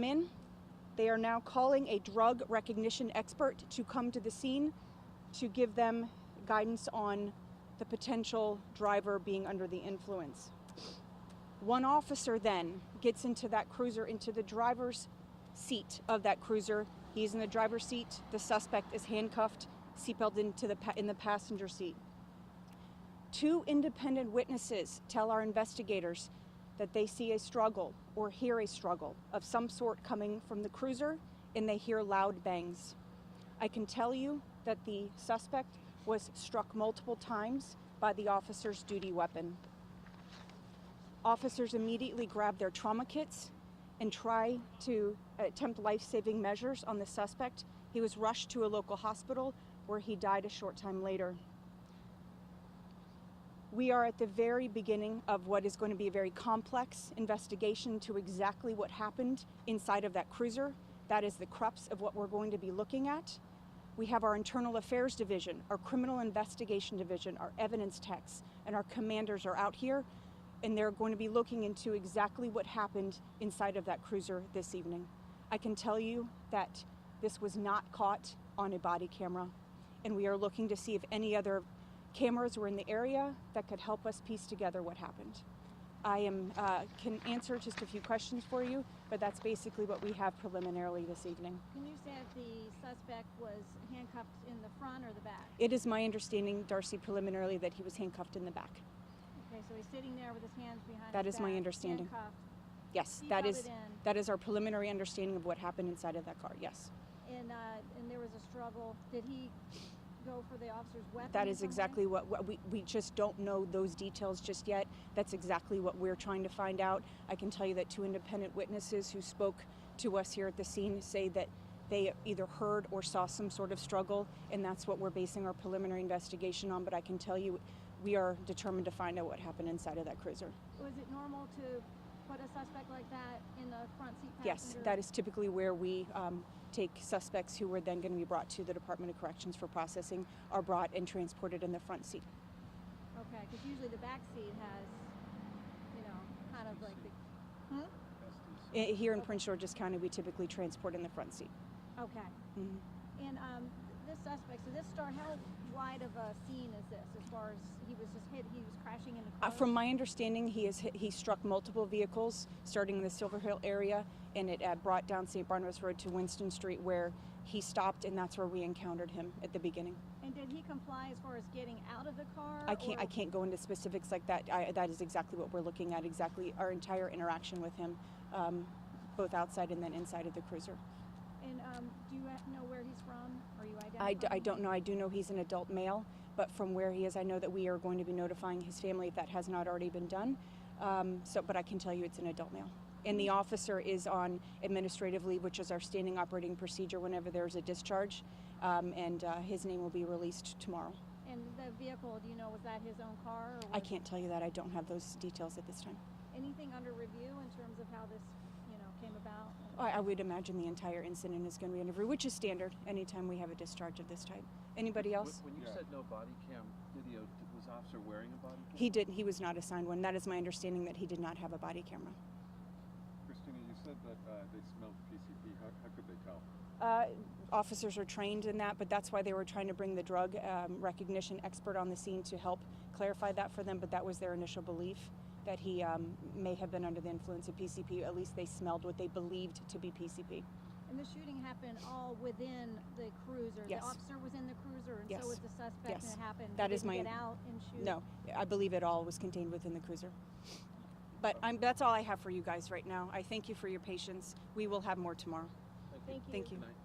in. They are now calling a drug recognition expert to come to the scene to give them guidance on the potential driver being under the influence. One officer then gets into that cruiser, into the driver's seat of that cruiser. He's in the driver's seat. The suspect is handcuffed, seatbelted in the passenger seat. Two independent witnesses tell our investigators that they see a struggle or hear a struggle of some sort coming from the cruiser, and they hear loud bangs. I can tell you that the suspect was struck multiple times by the officer's duty weapon. Officers immediately grab their trauma kits and try to attempt life-saving measures on the suspect. He was rushed to a local hospital where he died a short time later. We are at the very beginning of what is going to be a very complex investigation to exactly what happened inside of that cruiser. That is the crux of what we're going to be looking at. We have our Internal Affairs Division, our Criminal Investigation Division, our evidence techs, and our commanders are out here, and they're going to be looking into exactly what happened inside of that cruiser this evening. I can tell you that this was not caught on a body camera, and we are looking to see if any other cameras were in the area that could help us piece together what happened. I can answer just a few questions for you, but that's basically what we have preliminarily this evening. Can you say if the suspect was handcuffed in the front or the back? It is my understanding, Darcy, preliminarily that he was handcuffed in the back. Okay, so he's sitting there with his hands behind That his is my back, understanding. handcuffed. Yes, Seatbelted that is our preliminary understanding of what happened inside of that car, yes. And there was a struggle. Did he go for the officer's weapon? That is exactly what we just don't know those details just yet. That's exactly what we're trying to find out. I can tell you that two independent witnesses who spoke to us here at the scene say that they either heard or saw some sort of struggle, and that's what we're basing our preliminary investigation on. But I can tell you we are determined to find out what happened inside of that cruiser. Was it normal to put a suspect like that in the front seat passenger? Yes, that is typically where we take suspects who were then going to be brought to the Department of Corrections for processing, are brought and transported in the front seat. Okay, because usually the back seat has, kind of like the... Here in Prince George's County, we typically transport in the front seat. Okay. Mm-hmm. And this suspect, so this start, how wide of a scene is this as far as he was just hit, he was crashing into cars? From my understanding, he struck multiple vehicles, starting in the Silver Hill area, and it brought down St. Barnabas Road to Winston Street, where he stopped, and that's where we encountered him at the beginning. And did he comply as far as getting out of the car? I can't go into specifics like that. That is exactly what we're looking at, exactly our entire interaction with him, both outside and then inside of the cruiser. And do you know where he's from? Are you identifying I don't know. I do know he's an adult male, but from where he is, I know that we are going to be notifying his family if that has not already been done. But I can tell you it's an adult male. And the officer is on administrative leave, which is our standing operating procedure whenever there's a discharge, and his name will be released tomorrow. And the vehicle, do you know, was that his own car? Or I can't tell you that. I don't have those details at this time. Anything under review in terms of how this, came about? I would imagine the entire incident is going to be under review, which is standard anytime we have a discharge of this type. Anybody else? When you said no body cam video, was the officer wearing a body cam? He didn't. He was not assigned one. That is my understanding, that he did not have a body camera. Christina, you said that they smelled PCP. How could they tell? Officers are trained in that, but that's why they were trying to bring the drug recognition expert on the scene to help clarify that for them, but that was their initial belief, that he may have been under the influence of PCP. At least they smelled what they believed to be PCP. And the shooting happened all within the cruiser? Yes. The officer was in the cruiser, and Yes. so was the suspect, Yes. and it happened? That They is didn't my... get out and shoot? No, I believe it all was contained within the cruiser. But that's all I have for you guys right now. I thank you for your patience. We will have more tomorrow. Thank you. Thank you. Good night.